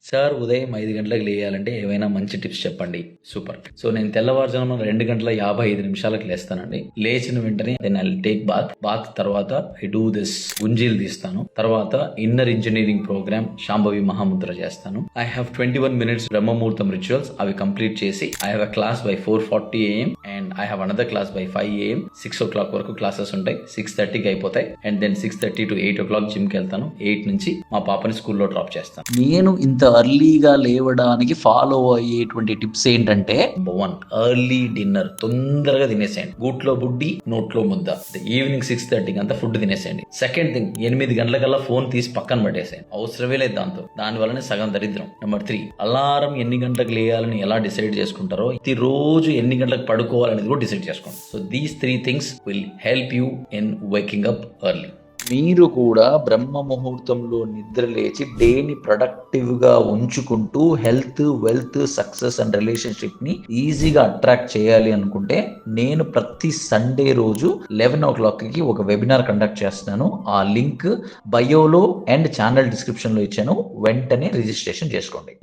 Sir ఉదయం 5 గంటలకు లేయాలంటే ఏవైనా మంచి టిప్స్ చెప్పండి. సూపర్. సో నేను తెల్లవారుజామున 2:55 లేస్తానండి. లేచిన వెంటనే then I will take bath తర్వాత ఐ డూ దిస్ గుంజీలు తీస్తాను. తర్వాత inner engineering programme Shambhavi Mahamudra చేస్తాను. ఐ హావ్ 21 minutes బ్రహ్మముహూర్తం రిచువల్స్, అవి కంప్లీట్ చేసి I have a class by 4:40 AM and I have another class by 5 AM. 6 o'clock వరకు క్లాసెస్ ఉంటాయి. 6:30కి అయిపోతాయి అండ్ దెన్ 6:30 to 8 o'clock జిమ్కి వెళ్తాను. 8 నుంచి మా పాపని స్కూల్లో డ్రాప్ చేస్తాను. నేను ఇంత అర్లీగా లేవడానికి ఫాలో అయ్యేటువంటి టిప్స్ ఏంటంటే, 1, ఎర్లీ డిన్నర్, తొందరగా తినేసేయండి. గూట్లో బుడ్డి నోట్లో ముద్ద. ఈవినింగ్ 6:30కి అంతా ఫుడ్ తినేసేయండి. సెకండ్ థింగ్, 8 గంటలకల్లా ఫోన్ తీసి పక్కన పట్టేసేయండి. అవసరమే లేదు దాని వల్లనే సగం దరిద్రం. నెంబర్ 3, అలారం ఎన్ని గంటలకు లేయాలని ఎలా డిసైడ్ చేసుకుంటారో ప్రతి రోజు ఎన్ని గంటలకు పడుకోవాలనేది కూడా డిసైడ్ చేసుకోండి. So these 3 things will help you in waking up early. మీరు కూడా బ్రహ్మ ముహూర్తంలో నిద్ర లేచి డేని ప్రొడక్టివ్గా ఉంచుకుంటూ హెల్త్, వెల్త్, సక్సెస్ అండ్ రిలేషన్షిప్ని ఈజీగా అట్రాక్ట్ చేయాలి అనుకుంటే, నేను ప్రతి సండే రోజు 11 o'clockకి ఒక వెబినార్ కండక్ట్ చేస్తున్నాను. ఆ లింక్ బయోలో అండ్ ఛానల్ డిస్క్రిప్షన్లో ఇచ్చాను. వెంటనే రిజిస్ట్రేషన్ చేసుకోండి.